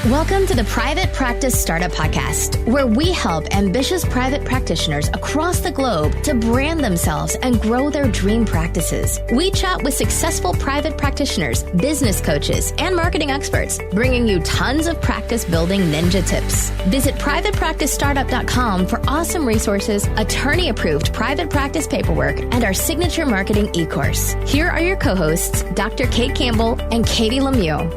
Welcome to the Private Practice Startup Podcast, where we help ambitious private practitioners across the globe to brand themselves and grow their dream practices. We chat with successful private practitioners, business coaches, and marketing experts, bringing you tons of practice building ninja tips. Visit privatepracticestartup.com for awesome resources, attorney-approved private practice paperwork, and our signature marketing e-course. Here are your co-hosts, Dr. Kate Campbell and Katie Lemieux.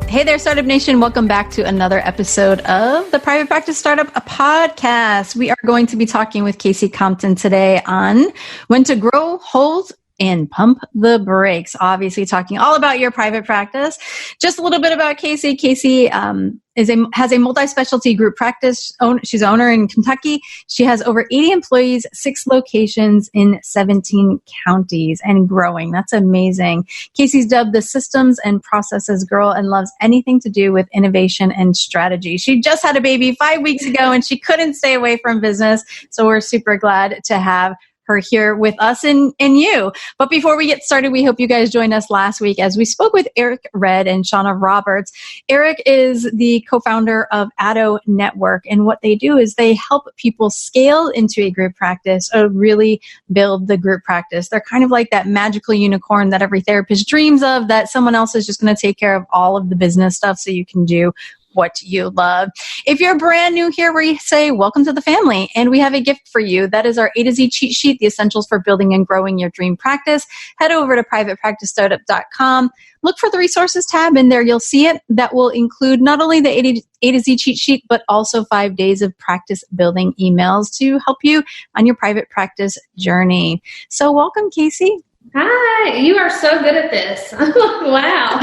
Hey there, Startup Nation. Welcome back to another episode of the Private Practice Startup Podcast. We are going to be talking with Casey Compton today on when to grow, hold, and pump the brakes. Obviously, talking all about your private practice. Just a little bit about Casey. Casey has a multi-specialty group practice. She's an owner in Kentucky. She has over 80 employees, 6 locations in 17 counties, and growing. That's amazing. Casey's dubbed the systems and processes girl and loves anything to do with innovation and strategy. She just had a baby 5 weeks ago, and she couldn't stay away from business. So we're super glad to have her here with us and you. But before we get started, we hope you guys joined us last week as we spoke with Eric Red and Shauna Roberts. Eric is the co-founder of Addo Network, and what they do is they help people scale into a group practice or really build the group practice. They're kind of like that magical unicorn that every therapist dreams of, that someone else is just going to take care of all of the business stuff so you can do what you love. If you're brand new here, we say welcome to the family, and we have a gift for you. That is our A to Z cheat sheet, the essentials for building and growing your dream practice. Head over to privatepracticestartup.com. Look for the resources tab in there. You'll see it. That will include not only the A to Z cheat sheet, but also 5 days of practice building emails to help you on your private practice journey. So welcome, Casey. Hi, you are so good at this. Wow.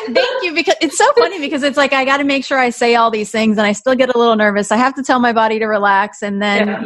Thank you, because it's so funny because it's like I got to make sure I say all these things and I still get a little nervous. I have to tell my body to relax and then,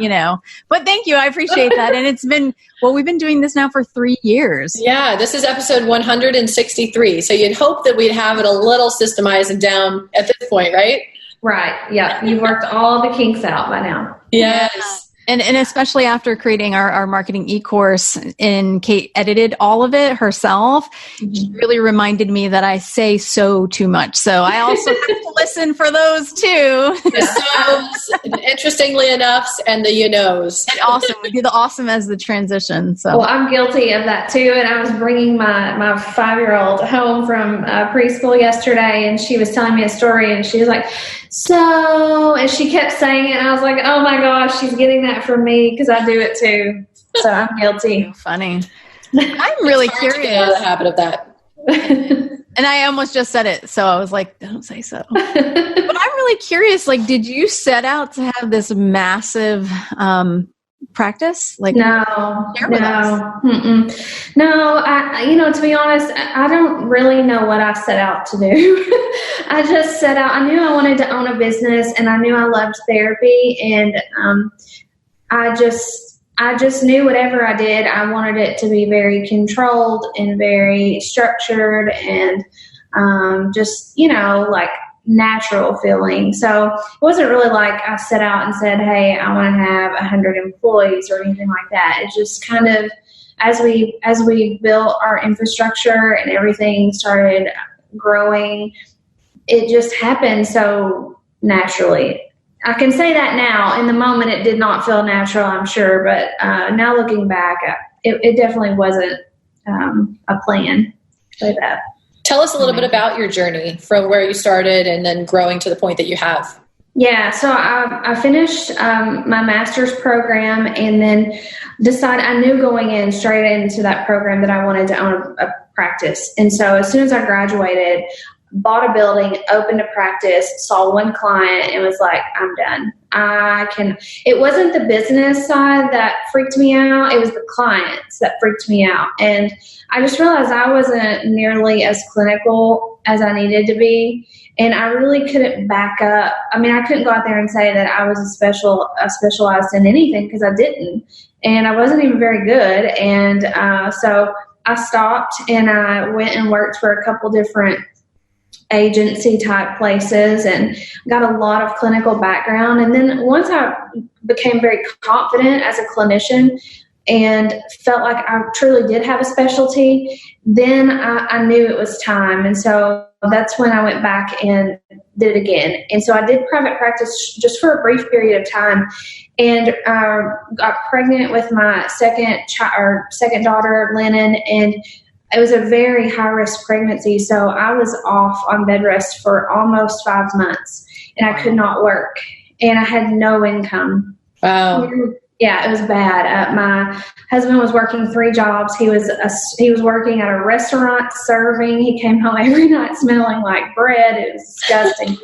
but thank you. I appreciate that. And we've been doing this now for 3 years. Yeah, this is episode 163. So you'd hope that we'd have it a little systemized and down at this point, right? Right. Yeah. You've worked all the kinks out by now. Yes. Yeah. And especially after creating our marketing e-course, and Kate edited all of it herself, It really reminded me that I say so too much. So I also have to listen for those too. The so's, interestingly enough, and the you-knows. And awesome. We do the awesome as the transition. So. Well, I'm guilty of that too. And I was bringing my 5-year-old home from preschool yesterday, and she was telling me a story, and she was like, and she kept saying it, and I was like, oh my gosh, she's getting that from me because I do it too. So I'm guilty. So funny. I'm really curious. To get out of the habit of that. And I almost just said it, so I was like, don't say so. But I'm really curious, like, did you set out to have this massive practice? Like, No. To be honest, I don't really know what I set out to do. I just set out, I knew I wanted to own a business, and I knew I loved therapy, and I just knew whatever I did, I wanted it to be very controlled and very structured and like natural feeling. So it wasn't really like I set out and said, hey, I want to have 100 employees or anything like that. It just kind of, as we built our infrastructure and everything started growing, it just happened so naturally. I can say that now. In the moment, it did not feel natural, I'm sure, but now looking back, it definitely wasn't a plan. Say that. Tell us a little bit about your journey from where you started and then growing to the point that you have. Yeah, so I finished my master's program, and then decided, I knew going in straight into that program that I wanted to own a practice. And so as soon as I graduated, bought a building, opened a practice, saw one client, and was like, I'm done. It wasn't the business side that freaked me out. It was the clients that freaked me out. And I just realized I wasn't nearly as clinical as I needed to be. And I really couldn't back up. I mean, I couldn't go out there and say that I was specialized in anything, because I didn't. And I wasn't even very good. And so I stopped, and I went and worked for a couple different agency type places and got a lot of clinical background. And then once I became very confident as a clinician, and felt like I truly did have a specialty, then I knew it was time. And so that's when I went back and did it again. And so I did private practice just for a brief period of time, and got pregnant with my second daughter, Lennon, and it was a very high-risk pregnancy. So I was off on bed rest for almost 5 months, and I could not work, and I had no income. Wow. Yeah, it was bad. My husband was working 3 jobs. He was working at a restaurant serving. He came home every night smelling like bread. It was disgusting.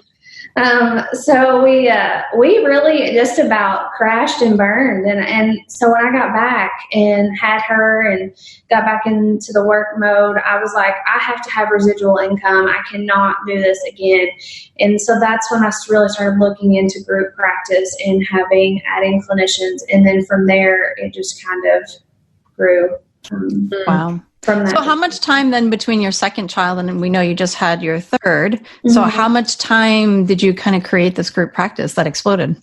So we really just about crashed and burned. And so when I got back and had her and got back into the work mode, I was like, I have to have residual income. I cannot do this again. And so that's when I really started looking into group practice and adding clinicians. And then from there, it just kind of grew. Wow. From that. So how much time then between your second child and we know you just had your third? So how much time did you kind of create this group practice that exploded?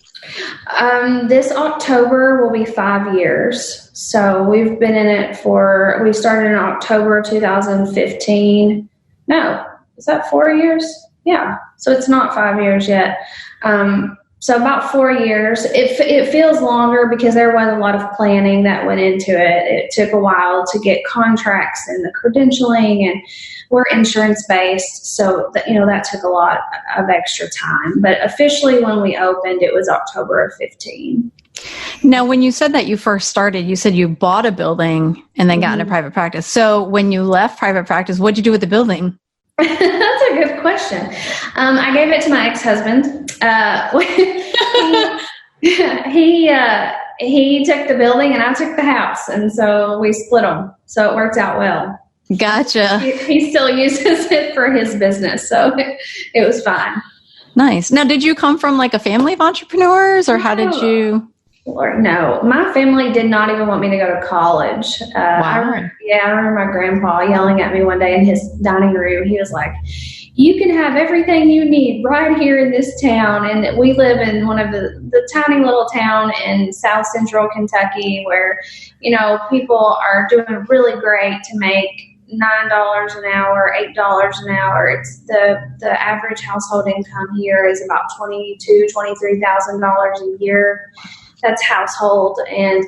This October will be 5 years. So we've been in it we started in October 2015. No, is that 4 years? Yeah. So it's not 5 years yet. So about 4 years. It feels longer because there was a lot of planning that went into it. It took a while to get contracts and the credentialing, and we're insurance based, so that took a lot of extra time. But officially, when we opened, it was October of 15. Now, when you said that you first started, you said you bought a building and then got into private practice. So when you left private practice, what did you do with the building? That's a good question. I gave it to my ex-husband. He took the building and I took the house, and so we split them. So it worked out well. Gotcha. He still uses it for his business, so it was fine. Nice. Now, did you come from like a family of entrepreneurs, or how did you? Lord, no, my family did not even want me to go to college. Wow. I remember my grandpa yelling at me one day in his dining room. He was like, you can have everything you need right here in this town. And we live in one of the tiny little town in South Central Kentucky where, people are doing really great to make $9 an hour, $8 an hour. It's the average household income here is about $23,000 a year. That's household. And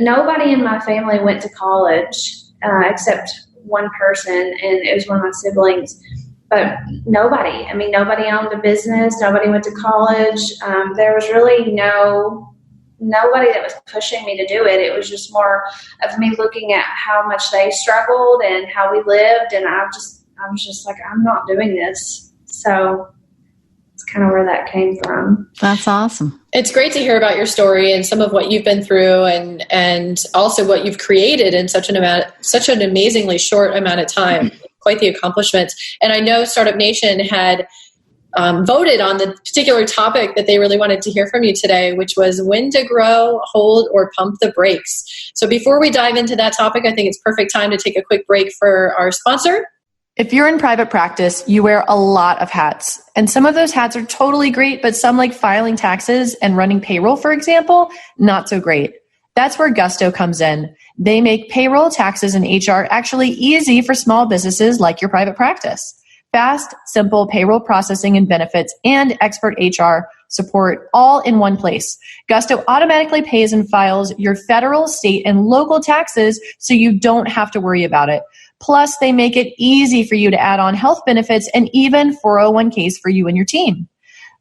nobody in my family went to college except one person, and it was one of my siblings. But nobody owned a business. Nobody went to college. There was really nobody that was pushing me to do it. It was just more of me looking at how much they struggled and how we lived, and I was just like, I'm not doing this. So it's kind of where that came from. That's awesome. It's great to hear about your story and some of what you've been through, and also what you've created in such an amazingly short amount of time. Quite the accomplishments. And I know Startup Nation had voted on the particular topic that they really wanted to hear from you today, which was when to grow, hold, or pump the brakes. So before we dive into that topic, I think it's perfect time to take a quick break for our sponsor. If you're in private practice, you wear a lot of hats. And some of those hats are totally great, but some, like filing taxes and running payroll, for example, not so great. That's where Gusto comes in. They make payroll, taxes, and HR actually easy for small businesses like your private practice. Fast, simple payroll processing and benefits and expert HR support all in one place. Gusto automatically pays and files your federal, state, and local taxes so you don't have to worry about it. Plus, they make it easy for you to add on health benefits and even 401ks for you and your team.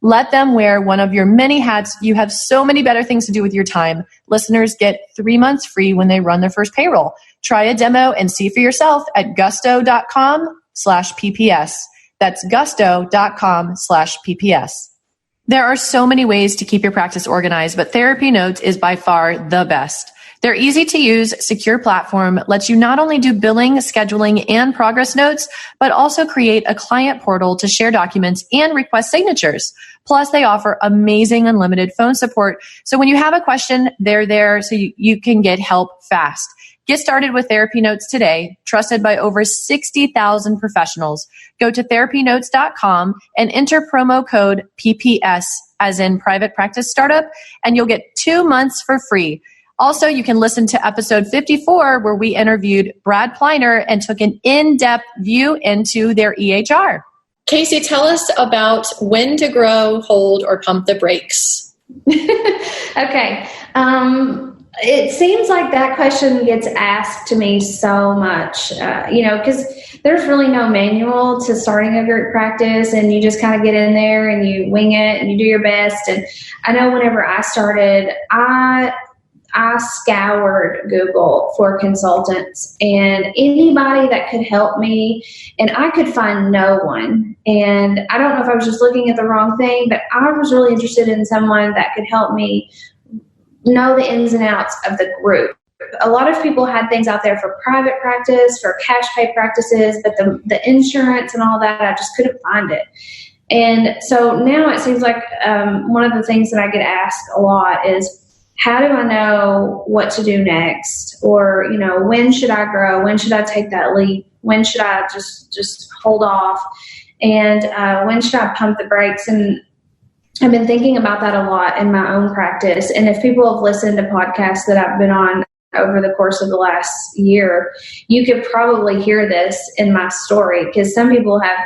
Let them wear one of your many hats. You have so many better things to do with your time. Listeners get 3 months free when they run their first payroll. Try a demo and see for yourself at gusto.com/PPS. That's gusto.com/PPS. There are so many ways to keep your practice organized, but Therapy Notes is by far the best. Their easy-to-use, secure platform lets you not only do billing, scheduling, and progress notes, but also create a client portal to share documents and request signatures. Plus, they offer amazing unlimited phone support. So when you have a question, they're there so you can get help fast. Get started with Therapy Notes today, trusted by over 60,000 professionals. Go to therapynotes.com and enter promo code PPS, as in Private Practice Startup, and you'll get 2 months for free. Also, you can listen to episode 54 where we interviewed Brad Pleiner and took an in-depth view into their EHR. Casey, tell us about when to grow, hold, or pump the brakes. Okay. It seems like that question gets asked to me so much, because there's really no manual to starting a group practice, and you just kind of get in there and you wing it and you do your best. And I know whenever I started, I scoured Google for consultants and anybody that could help me, and I could find no one. And I don't know if I was just looking at the wrong thing, but I was really interested in someone that could help me know the ins and outs of the group. A lot of people had things out there for private practice, for cash pay practices, but the insurance and all that, I just couldn't find it. And so now it seems like one of the things that I get asked a lot is, how do I know what to do next? Or, when should I grow? When should I take that leap? When should I just hold off? And when should I pump the brakes? And I've been thinking about that a lot in my own practice. And if people have listened to podcasts that I've been on over the course of the last year, you could probably hear this in my story, because some people have,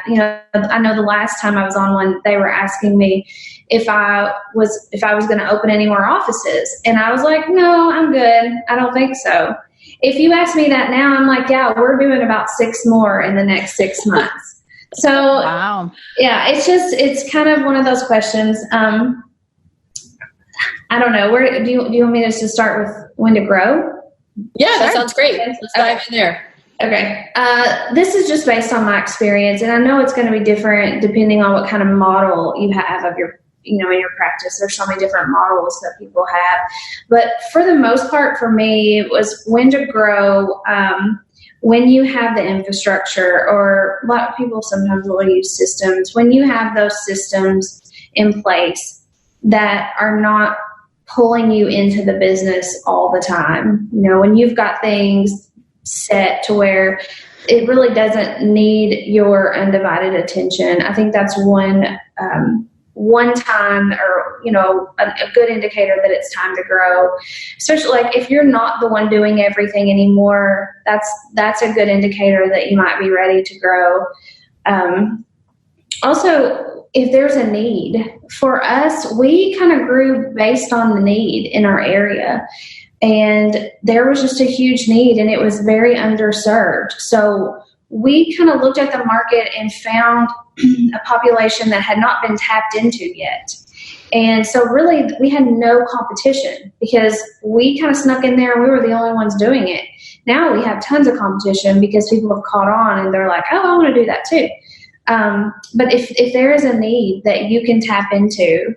I know the last time I was on one, they were asking me if I was going to open any more offices. And I was like, no, I'm good. I don't think so. If you ask me that now, I'm like, yeah, we're doing about 6 more in the next 6 months. So, wow. Yeah, it's kind of one of those questions. I don't know. Where do you want me to start with when to grow? Yeah, that sounds great. Let's dive in there. Okay. This is just based on my experience, and I know it's going to be different depending on what kind of model you have of your, in your practice. There's so many different models that people have, but for the most part, for me, it was when to grow. When you have the infrastructure, or a lot of people sometimes will use systems, when you have those systems in place that are not pulling you into the business all the time, when you've got things set to where it really doesn't need your undivided attention. I think that's one time, or a good indicator that it's time to grow. Especially like if you're not the one doing everything anymore, that's a good indicator that you might be ready to grow. Also, if there's a need for us, we kind of grew based on the need in our area, and there was just a huge need, and it was very underserved. So we kind of looked at the market and found a population that had not been tapped into yet. And so really we had no competition, because we kind of snuck in there and we were the only ones doing it. Now we have tons of competition because people have caught on and they're like, oh, I want to do that too. But if there is a need that you can tap into,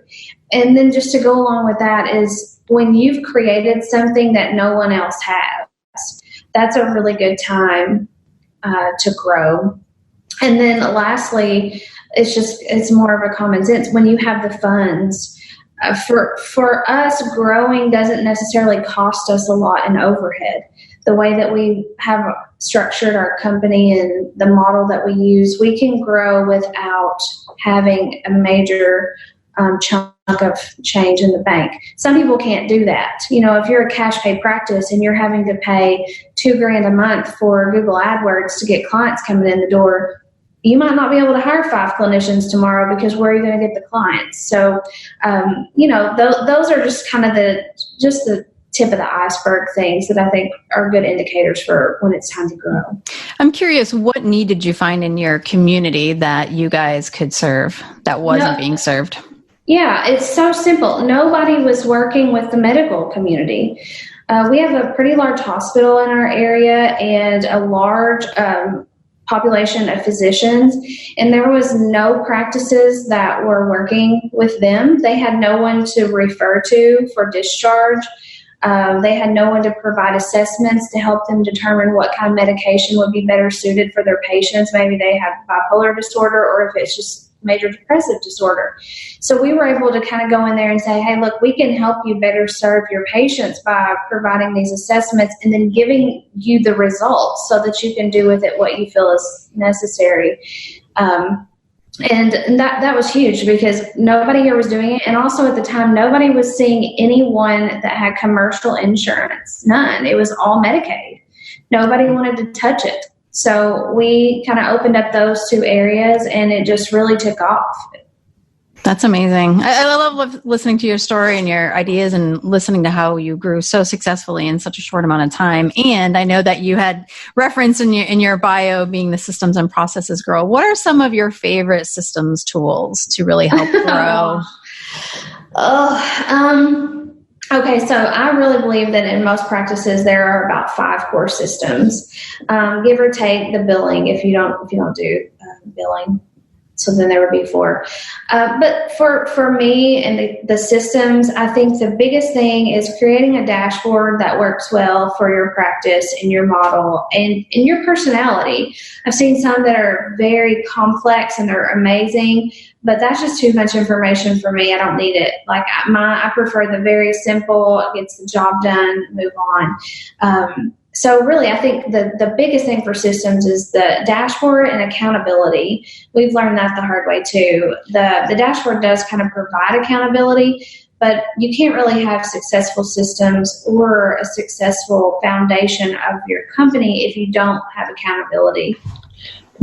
and then just to go along with that is when you've created something that no one else has, that's a really good time to grow. And then lastly, it's more of a common sense when you have the funds. For us, growing doesn't necessarily cost us a lot in overhead. The way that we have structured our company and the model that we use, we can grow without having a major chunk of change in the bank. Some people can't do that. If you're a cash pay practice and you're having to pay $2,000 a month for Google AdWords to get clients coming in the door, you might not be able to hire 5 clinicians tomorrow, because where are you going to get the clients? So, those are just kind of the tip of the iceberg things that I think are good indicators for when it's time to grow. I'm curious, what need did you find in your community that you guys could serve that wasn't being served? Yeah, it's so simple. Nobody was working with the medical community. We have a pretty large hospital in our area and a large population of physicians, and there was no practices that were working with them. They had no one to refer to for discharge. They had no one to provide assessments to help them determine what kind of medication would be better suited for their patients. Maybe they have bipolar disorder, or if it's just major depressive disorder. So we were able to kind of go in there and say, hey, look, we can help you better serve your patients by providing these assessments and then giving you the results so that you can do with it what you feel is necessary. And that was huge because nobody here was doing it. And also at the time, nobody was seeing anyone that had commercial insurance. None. It was all Medicaid. Nobody wanted to touch it. So we kind of opened up those two areas and it just really took off. That's amazing. I love listening to your story and your ideas and listening to how you grew so successfully in such a short amount of time. And I know that you had reference in your bio being the systems and processes girl. What are some of your favorite systems tools to really help grow? Okay, so I really believe that in most practices there are about 5 core systems, give or take the billing. If you don't do billing, so then there would be 4. But for me and the systems, I think the biggest thing is creating a dashboard that works well for your practice and your model and your personality. I've seen some that are very complex and they're amazing, but that's just too much information for me. I don't need it. Like I prefer the very simple, gets the job done, move on. So really, I think the biggest thing for systems is the dashboard and accountability. We've learned that the hard way too. The dashboard does kind of provide accountability, but you can't really have successful systems or a successful foundation of your company if you don't have accountability.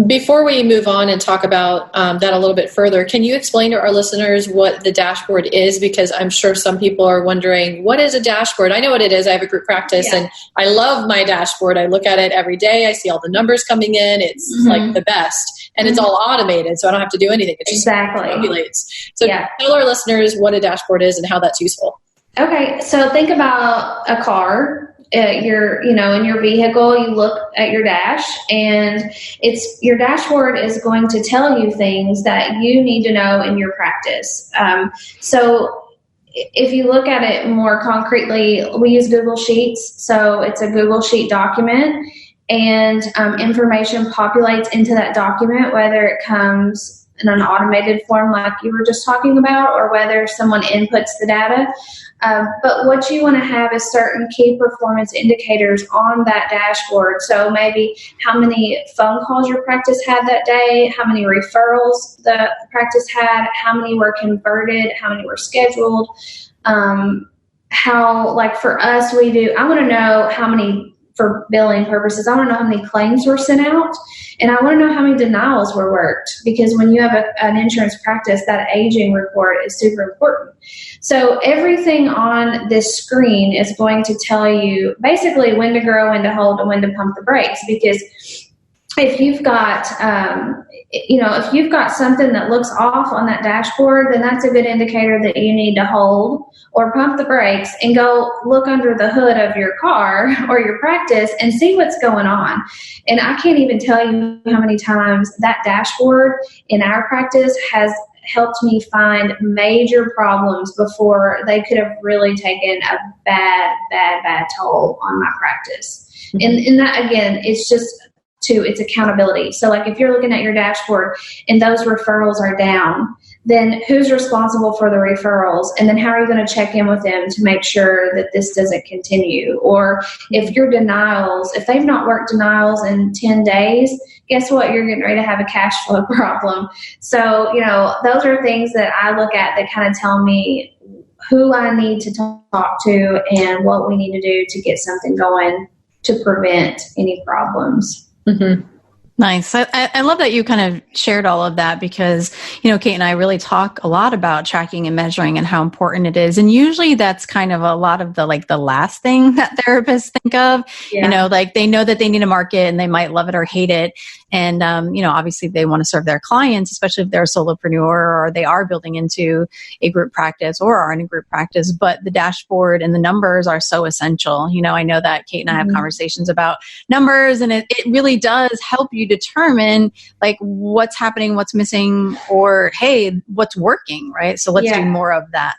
Before we move on and talk about that a little bit further, can you explain to our listeners what the dashboard is? Because I'm sure some people are wondering, what is a dashboard? I know what it is. I have a group practice and I love my dashboard. I look at it every day. I see all the numbers coming in. It's like the best. And it's all automated, so I don't have to do anything. It just populates. So tell our listeners what a dashboard is and how that's useful. Okay, so think about a car. In your vehicle, you look at your dash and your dashboard is going to tell you things that you need to know in your practice. So if you look at it more concretely, we use Google Sheets. So it's a Google Sheet document and information populates into that document, whether it comes in an automated form like you were just talking about or whether someone inputs the data. But what you want to have is certain key performance indicators on that dashboard. So maybe how many phone calls your practice had that day, how many referrals the practice had, how many were converted, how many were scheduled. How, like for us, I want to know how many, for billing purposes, I want to know how many claims were sent out, and I want to know how many denials were worked, because when you have an insurance practice, that aging report is super important. So everything on this screen is going to tell you basically when to grow, when to hold, and when to pump the brakes, because if you've got, if you've got something that looks off on that dashboard, then that's a good indicator that you need to hold or pump the brakes and go look under the hood of your car or your practice and see what's going on. And I can't even tell you how many times that dashboard in our practice has helped me find major problems before they could have really taken a bad toll on my practice. And that, again, it's accountability. So like if you're looking at your dashboard and those referrals are down, then who's responsible for the referrals? And then how are you going to check in with them to make sure that this doesn't continue? Or if your denials, if they've not worked denials in 10 days, guess what? You're getting ready to have a cash flow problem. So, those are things that I look at that kind of tell me who I need to talk to and what we need to do to get something going to prevent any problems. Mm-hmm. Nice. I love that you kind of shared all of that because, Kate and I really talk a lot about tracking and measuring and how important it is. And usually that's kind of a lot of the last thing that therapists think of, they know that they need a market and they might love it or hate it. And, obviously they want to serve their clients, especially if they're a solopreneur or they are building into a group practice or are in a group practice. But the dashboard and the numbers are so essential. I know that Kate and I have conversations about numbers, and it really does help you determine what's happening, what's missing, or, hey, what's working, right? So let's do more of that.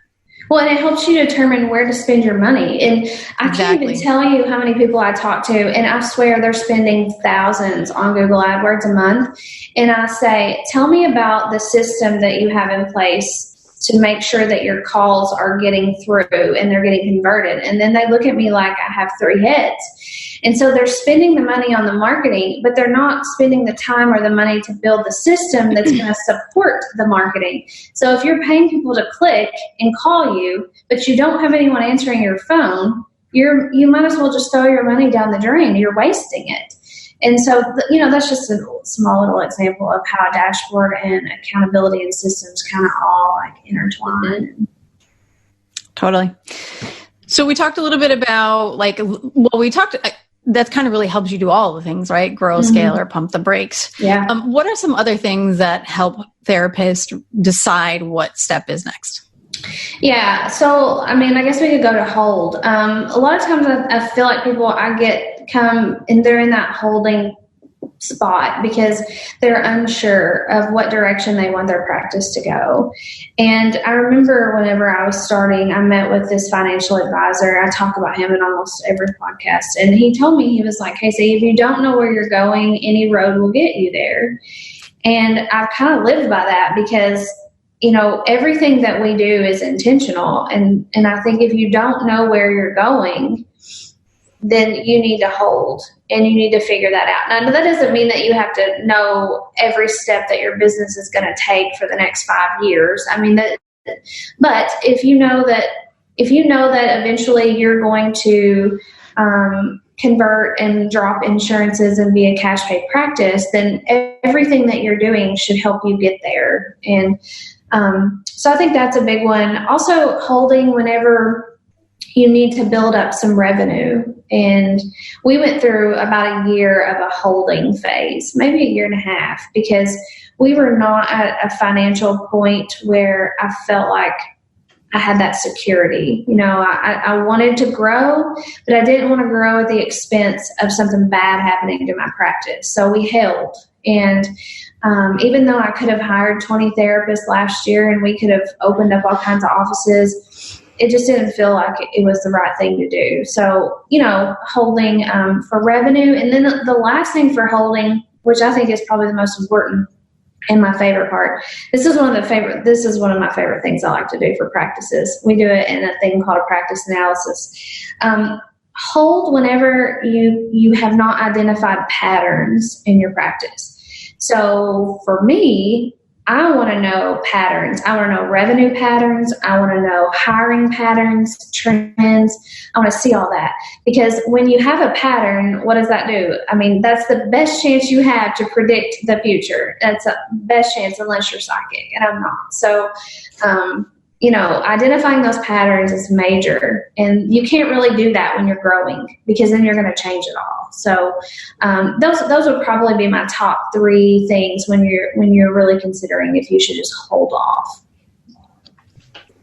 Well, and it helps you determine where to spend your money. And I can't even tell you how many people I talk to, and I swear they're spending thousands on Google AdWords a month. And I say, tell me about the system that you have in place to make sure that your calls are getting through and they're getting converted. And then they look at me like I have 3 heads. And so they're spending the money on the marketing, but they're not spending the time or the money to build the system that's going to support the marketing. So if you're paying people to click and call you, but you don't have anyone answering your phone, you might as well just throw your money down the drain. You're wasting it. And so, that's just a small little example of how a dashboard and accountability and systems kind of all like intertwine. Mm-hmm. Totally. So we talked a little bit about that kind of really helps you do all the things, right? Grow, scale, or pump the brakes. Yeah. What are some other things that help therapists decide what step is next? Yeah. So, I guess we could go to hold. A lot of times I feel like people come and they're in that holding spot because they're unsure of what direction they want their practice to go. And I remember whenever I was starting, I met with this financial advisor. I talk about him in almost every podcast. And he told me, he was like, "Hey, see, if you don't know where you're going, any road will get you there." And I've kind of lived by that because everything that we do is intentional. And I think if you don't know where you're going, then you need to hold and you need to figure that out. Now, that doesn't mean that you have to know every step that your business is going to take for the next 5 years. But if you know that eventually you're going to convert and drop insurances and be a cash pay practice, then everything that you're doing should help you get there. And so I think that's a big one. Also, holding whenever you need to build up some revenue. And we went through about a year of a holding phase, maybe a year and a half, because we were not at a financial point where I felt like I had that security. I wanted to grow, but I didn't want to grow at the expense of something bad happening to my practice. So we held. And even though I could have hired 20 therapists last year and we could have opened up all kinds of offices, it just didn't feel like it was the right thing to do. So, holding for revenue. And then the last thing for holding, which I think is probably the most important and my favorite part, this is one of my favorite things I like to do for practices. We do it in a thing called a practice analysis. Hold whenever you have not identified patterns in your practice. So for me, I want to know patterns. I want to know revenue patterns. I want to know hiring patterns, trends. I want to see all that. Because when you have a pattern, what does that do? That's the best chance you have to predict the future. That's the best chance unless you're psychic, and I'm not. So, identifying those patterns is major. And you can't really do that when you're growing because then you're going to change it all. So those would probably be my top 3 things when you're really considering if you should just hold off.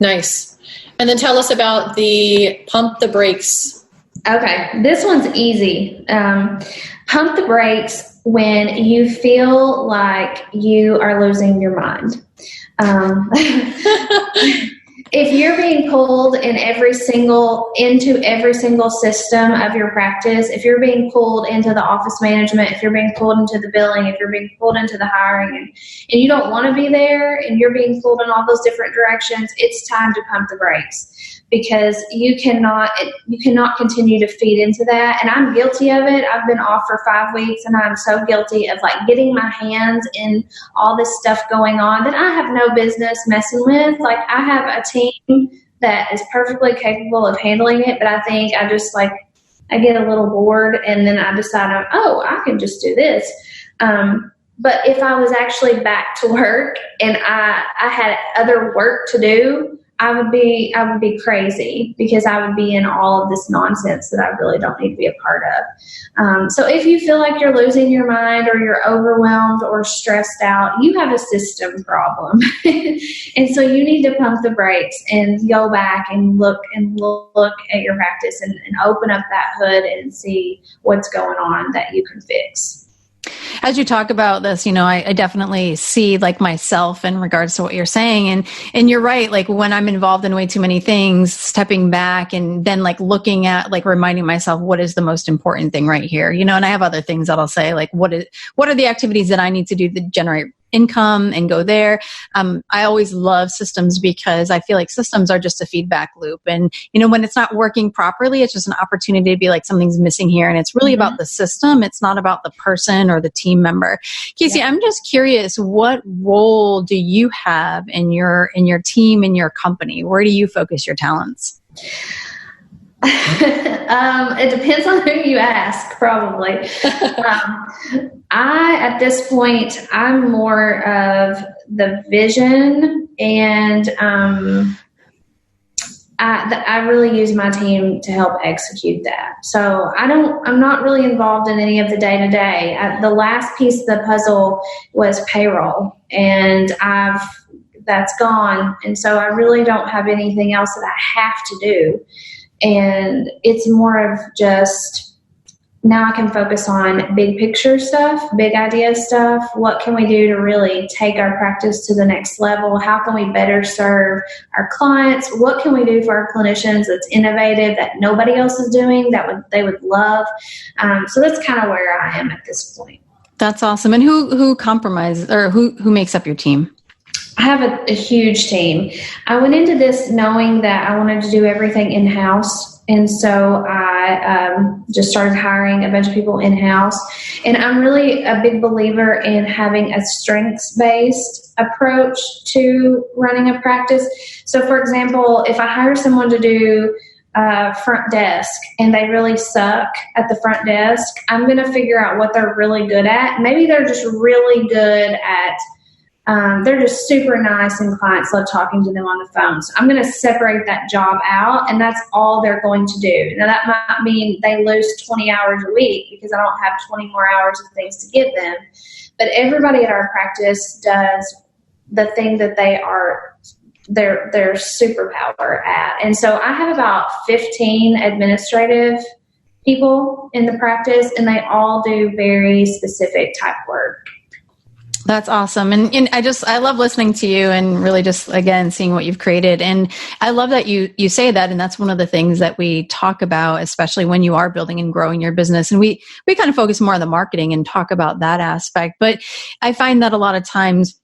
Nice. And then tell us about the pump the brakes. Okay, this one's easy. Pump the brakes when you feel like you are losing your mind. If you're being pulled into every single system of your practice, if you're being pulled into the office management, if you're being pulled into the billing, if you're being pulled into the hiring, and you don't want to be there, and you're being pulled in all those different directions, it's time to pump the brakes. Because you cannot continue to feed into that. And I'm guilty of it. I've been off for 5 weeks and I'm so guilty of getting my hands in all this stuff going on that I have no business messing with. I have a team that is perfectly capable of handling it, but I think I just I get a little bored and then I decide, I can just do this. But if I was actually back to work and I had other work to do, I would be crazy because I would be in all of this nonsense that I really don't need to be a part of. So if you feel like you're losing your mind or you're overwhelmed or stressed out, you have a system problem. And so you need to pump the brakes and go back and look at your practice and open up that hood and see what's going on that you can fix. As you talk about this, I definitely see myself in regards to what you're saying. And you're right. When I'm involved in way too many things, stepping back and then looking at reminding myself, what is the most important thing right here? And I have other things that I'll say, what are the activities that I need to do to generate income and go there. I always love systems because I feel like systems are just a feedback loop. And, when it's not working properly, it's just an opportunity to be like, something's missing here. And it's really about the system. It's not about the person or the team member. Casey, I'm just curious, what role do you have in your team, in your company? Where do you focus your talents? It depends on who you ask, probably. At this point, I'm more of the vision, and I really use my team to help execute that. So I'm not really involved in any of the day-to-day. The last piece of the puzzle was payroll, and that's gone. And so I really don't have anything else that I have to do. And it's more of just, now I can focus on big picture stuff, big idea stuff. What can we do to really take our practice to the next level? How can we better serve our clients? What can we do for our clinicians that's innovative, that nobody else is doing, that they would love? So that's kind of where I am at this point. That's awesome. And who compromises, or who makes up your team? I have a huge team. I went into this knowing that I wanted to do everything in-house. And so I just started hiring a bunch of people in-house. And I'm really a big believer in having a strengths-based approach to running a practice. So, for example, if I hire someone to do front desk and they really suck at the front desk, I'm going to figure out what they're really good at. Maybe they're just really good at they're just super nice and clients love talking to them on the phone. So I'm going to separate that job out, and that's all they're going to do. Now, that might mean they lose 20 hours a week because I don't have 20 more hours of things to give them. But everybody at our practice does the thing that they are their superpower at. And so I have about 15 administrative people in the practice, and they all do very specific type work. That's awesome. And I love listening to you and really just, again, seeing what you've created. And I love that you say that. And that's one of the things that we talk about, especially when you are building and growing your business. And we kind of focus more on the marketing and talk about that aspect. But I find that a lot of times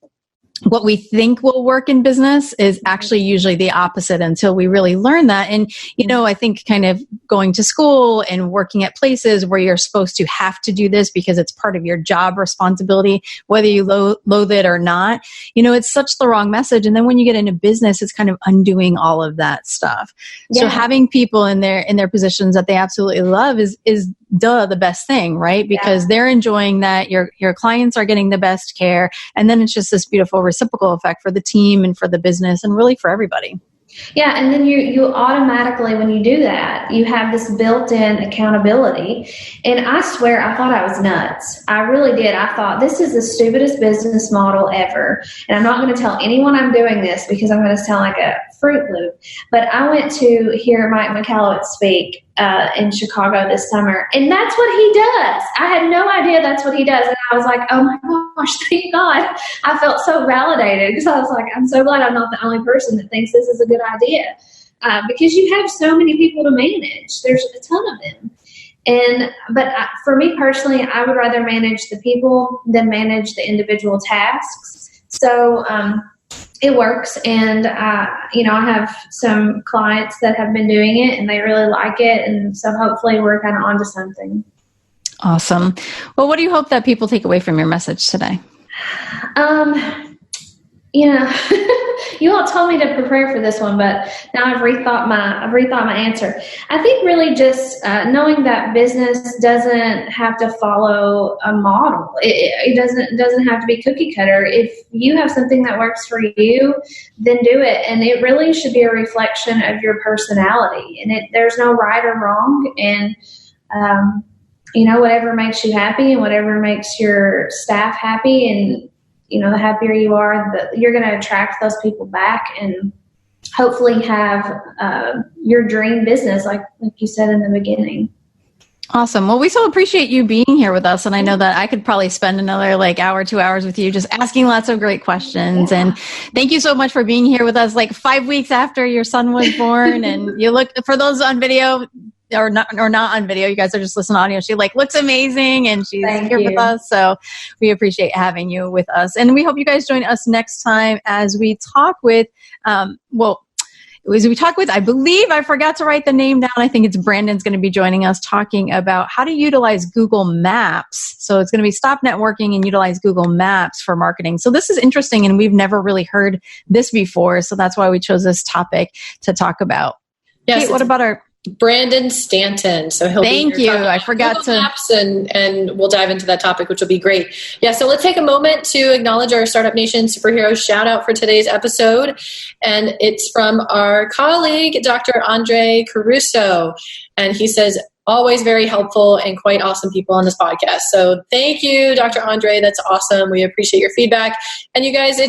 what we think will work in business is actually usually the opposite until we really learn that. And, I think kind of going to school and working at places where you're supposed to have to do this because it's part of your job responsibility, whether you loathe it or not, it's such the wrong message. And then when you get into business, it's kind of undoing all of that stuff. Yeah. So having people in their positions that they absolutely love is the best thing, right? Because they're enjoying that, your clients are getting the best care, and then it's just this beautiful reciprocal effect for the team and for the business and really for everybody. Yeah, and then you automatically, when you do that, you have this built-in accountability. And I swear, I thought I was nuts. I really did. I thought, this is the stupidest business model ever. And I'm not going to tell anyone I'm doing this because I'm going to sound like a Fruit Loop. But I went to hear Mike Michalowicz speak in Chicago this summer, and that's what he does. I had no idea that's what he does, and I was like, oh my gosh, thank God. I felt so validated because I was like, I'm so glad I'm not the only person that thinks this is a good idea, because you have so many people to manage. There's a ton of them. But for me personally, I would rather manage the people than manage the individual tasks. So it works, and I have some clients that have been doing it, and they really like it, and so hopefully we're kind of onto something. Awesome. Well, what do you hope that people take away from your message today? You all told me to prepare for this one, but now I've rethought my answer. I think really just knowing that business doesn't have to follow a model. It doesn't have to be cookie cutter. If you have something that works for you, then do it. And it really should be a reflection of your personality. And there's no right or wrong. And whatever makes you happy and whatever makes your staff happy, and the happier you are, you're going to attract those people back and hopefully have your dream business, like you said in the beginning. Awesome. Well, we so appreciate you being here with us. And I know that I could probably spend another hour, 2 hours with you just asking lots of great questions. Yeah. And thank you so much for being here with us 5 weeks after your son was born. And you look, for those on video, or not on video. You guys are just listening to audio. She looks amazing and she's here with us. So we appreciate having you with us. And we hope you guys join us next time as we talk with, I believe I forgot to write the name down. I think it's Brandon's going to be joining us talking about how to utilize Google Maps. So it's going to be stop networking and utilize Google Maps for marketing. So this is interesting and we've never really heard this before. So that's why we chose this topic to talk about. Yes, Kate, what about our Brandon Stanton? So he'll Thank be you. I forgot Google to Maps and we'll dive into that topic, which will be great. Yeah. So let's take a moment to acknowledge our Startup Nation Superhero shout out for today's episode. And it's from our colleague, Dr. Andre Caruso. And he says, always very helpful and quite awesome people on this podcast. So thank you, Dr. Andre. That's awesome. We appreciate your feedback. And you guys,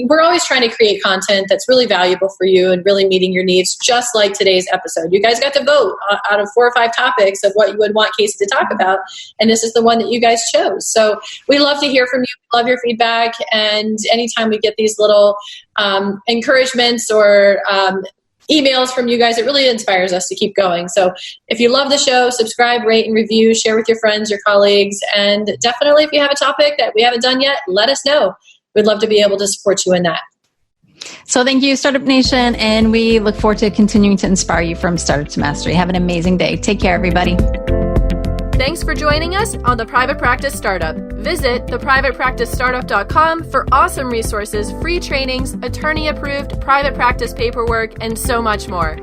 we're always trying to create content that's really valuable for you and really meeting your needs, just like today's episode. You guys got to vote out of 4 or 5 topics of what you would want Casey to talk about. And this is the one that you guys chose. So we love to hear from you. We love your feedback. And anytime we get these little encouragements or emails from you guys, it really inspires us to keep going. So if you love the show, subscribe, rate, and review, share with your friends, your colleagues, and definitely if you have a topic that we haven't done yet, let us know. We'd love to be able to support you in that. So thank you, Startup Nation, and we look forward to continuing to inspire you from startup to mastery. Have an amazing day. Take care, everybody. Thanks for joining us on The Private Practice Startup. Visit theprivatepracticestartup.com for awesome resources, free trainings, attorney-approved private practice paperwork, and so much more.